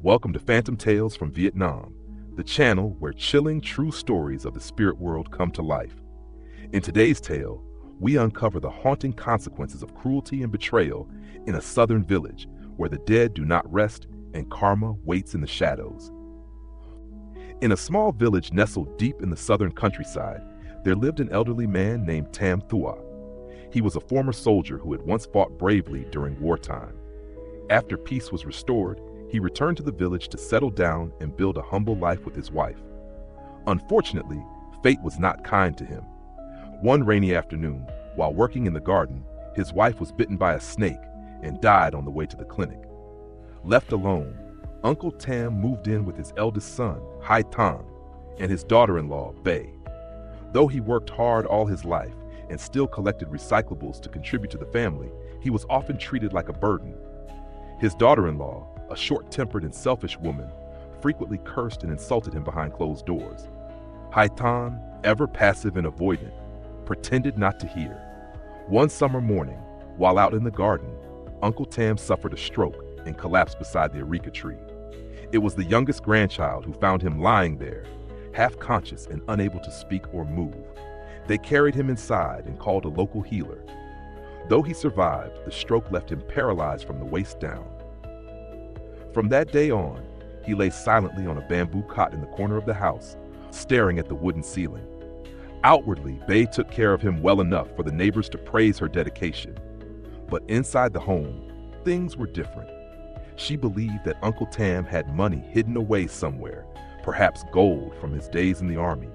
Welcome to Phantom Tales from Vietnam, the channel where chilling true stories of the spirit world come to life. In today's tale, we uncover the haunting consequences of cruelty and betrayal in a southern village where the dead do not rest and karma waits in the shadows. In a small village nestled deep in the southern countryside, there lived an elderly man named Tam Thua. He was a former soldier who had once fought bravely during wartime. After peace was restored, he returned to the village to settle down and build a humble life with his wife. Unfortunately, fate was not kind to him. One rainy afternoon, while working in the garden, his wife was bitten by a snake and died on the way to the clinic. Left alone, Uncle Tam moved in with his eldest son, Hai Tan, and his daughter-in-law, Bay. Though he worked hard all his life and still collected recyclables to contribute to the family, he was often treated like a burden. His daughter-in-law, a short-tempered and selfish woman, frequently cursed and insulted him behind closed doors. Hai Tan, ever passive and avoidant, pretended not to hear. One summer morning, while out in the garden, Uncle Tam suffered a stroke and collapsed beside the areca tree. It was the youngest grandchild who found him lying there, half conscious and unable to speak or move. They carried him inside and called a local healer. Though he survived, the stroke left him paralyzed from the waist down. From that day on, he lay silently on a bamboo cot in the corner of the house, staring at the wooden ceiling. Outwardly, Bay took care of him well enough for the neighbors to praise her dedication. But inside the home, things were different. She believed that Uncle Tam had money hidden away somewhere, perhaps gold from his days in the army.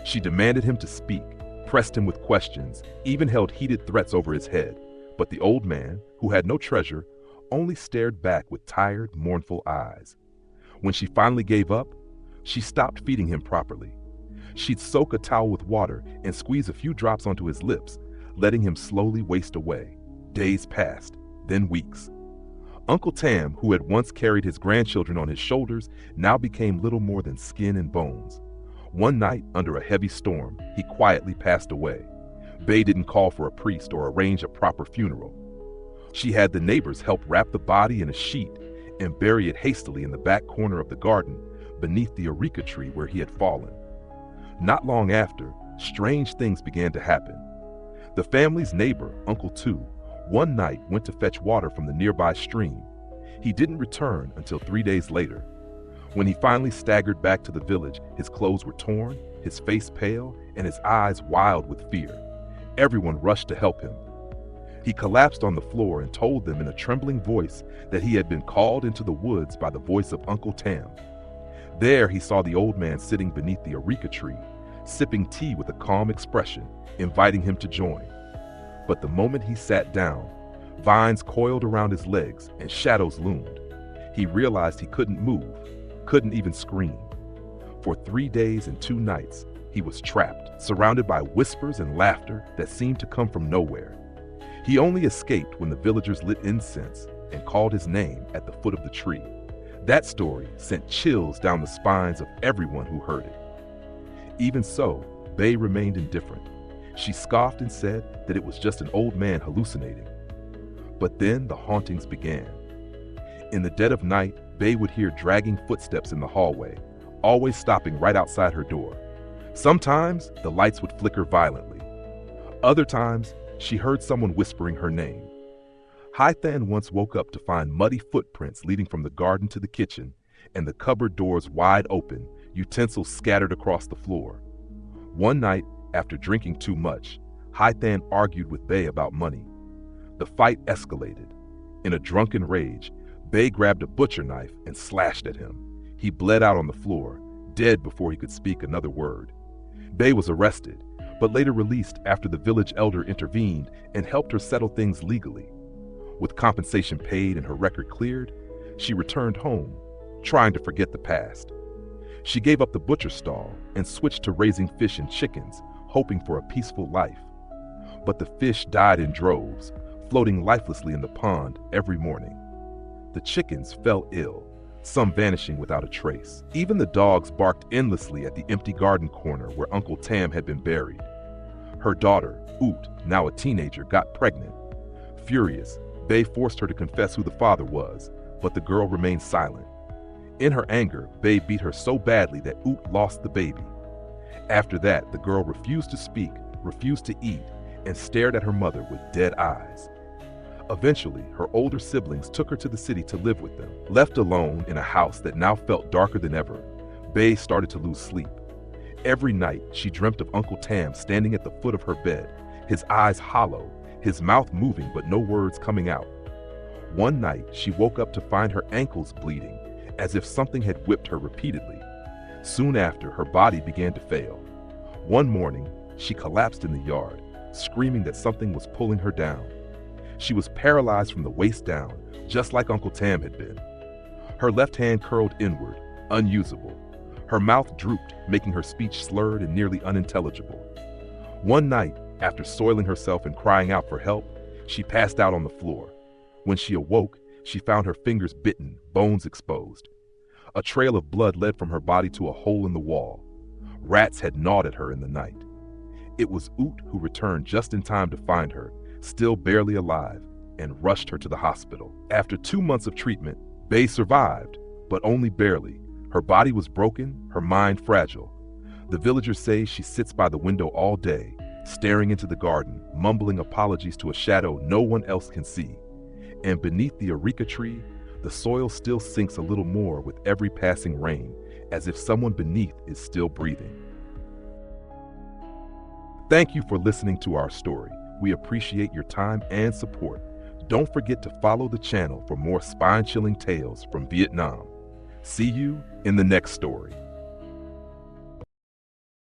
She demanded him to speak, pressed him with questions, even held heated threats over his head. But the old man, who had no treasure, only stared back with tired, mournful eyes. When she finally gave up, she stopped feeding him properly. She'd soak a towel with water and squeeze a few drops onto his lips, letting him slowly waste away. Days passed, then weeks. Uncle Tam, who had once carried his grandchildren on his shoulders, now became little more than skin and bones. One night, under a heavy storm, he quietly passed away. Bay didn't call for a priest or arrange a proper funeral. She had the neighbors help wrap the body in a sheet and bury it hastily in the back corner of the garden beneath the areca tree where he had fallen. Not long after, strange things began to happen. The family's neighbor, Uncle Tu, one night went to fetch water from the nearby stream. He didn't return until 3 days later. When he finally staggered back to the village, his clothes were torn, his face pale, and his eyes wild with fear. Everyone rushed to help him. He collapsed on the floor and told them in a trembling voice that he had been called into the woods by the voice of Uncle Tam. There he saw the old man sitting beneath the areca tree, sipping tea with a calm expression, inviting him to join. But the moment he sat down, vines coiled around his legs and shadows loomed. He realized he couldn't move, couldn't even scream. For 3 days and 2 nights, he was trapped, surrounded by whispers and laughter that seemed to come from nowhere. He only escaped when the villagers lit incense and called his name at the foot of the tree. That story sent chills down the spines of everyone who heard it. Even so, Bay remained indifferent. She scoffed and said that it was just an old man hallucinating. But then the hauntings began. In the dead of night, Bay would hear dragging footsteps in the hallway, always stopping right outside her door. Sometimes the lights would flicker violently. Other times, she heard someone whispering her name. Hai Than once woke up to find muddy footprints leading from the garden to the kitchen, and the cupboard doors wide open, utensils scattered across the floor. One night, after drinking too much, Hai Than argued with Bay about money. The fight escalated. In a drunken rage, Bay grabbed a butcher knife and slashed at him. He bled out on the floor, dead before he could speak another word. Bay was arrested, but later released after the village elder intervened and helped her settle things legally. With compensation paid and her record cleared, she returned home, trying to forget the past. She gave up the butcher stall and switched to raising fish and chickens, hoping for a peaceful life. But the fish died in droves, floating lifelessly in the pond every morning. The chickens fell ill, some vanishing without a trace. Even the dogs barked endlessly at the empty garden corner where Uncle Tam had been buried. Her daughter, Oot, now a teenager, got pregnant. Furious, Bay forced her to confess who the father was, but the girl remained silent. In her anger, Bae beat her so badly that Oot lost the baby. After that, the girl refused to speak, refused to eat, and stared at her mother with dead eyes. Eventually, her older siblings took her to the city to live with them. Left alone in a house that now felt darker than ever, Bae started to lose sleep. Every night, she dreamt of Uncle Tam standing at the foot of her bed, his eyes hollow, his mouth moving but no words coming out. One night, she woke up to find her ankles bleeding, as if something had whipped her repeatedly. Soon after, her body began to fail. One morning, she collapsed in the yard, screaming that something was pulling her down. She was paralyzed from the waist down, just like Uncle Tam had been. Her left hand curled inward, unusable. Her mouth drooped, making her speech slurred and nearly unintelligible. One night, after soiling herself and crying out for help, she passed out on the floor. When she awoke, she found her fingers bitten, bones exposed. A trail of blood led from her body to a hole in the wall. Rats had gnawed at her in the night. It was Oot who returned just in time to find her, still barely alive, and rushed her to the hospital. After 2 months of treatment, Bae survived, but only barely. Her body was broken, her mind fragile. The villagers say she sits by the window all day, staring into the garden, mumbling apologies to a shadow no one else can see. And beneath the areca tree, the soil still sinks a little more with every passing rain, as if someone beneath is still breathing. Thank you for listening to our story. We appreciate your time and support. Don't forget to follow the channel for more spine-chilling tales from Vietnam. See you in the next story.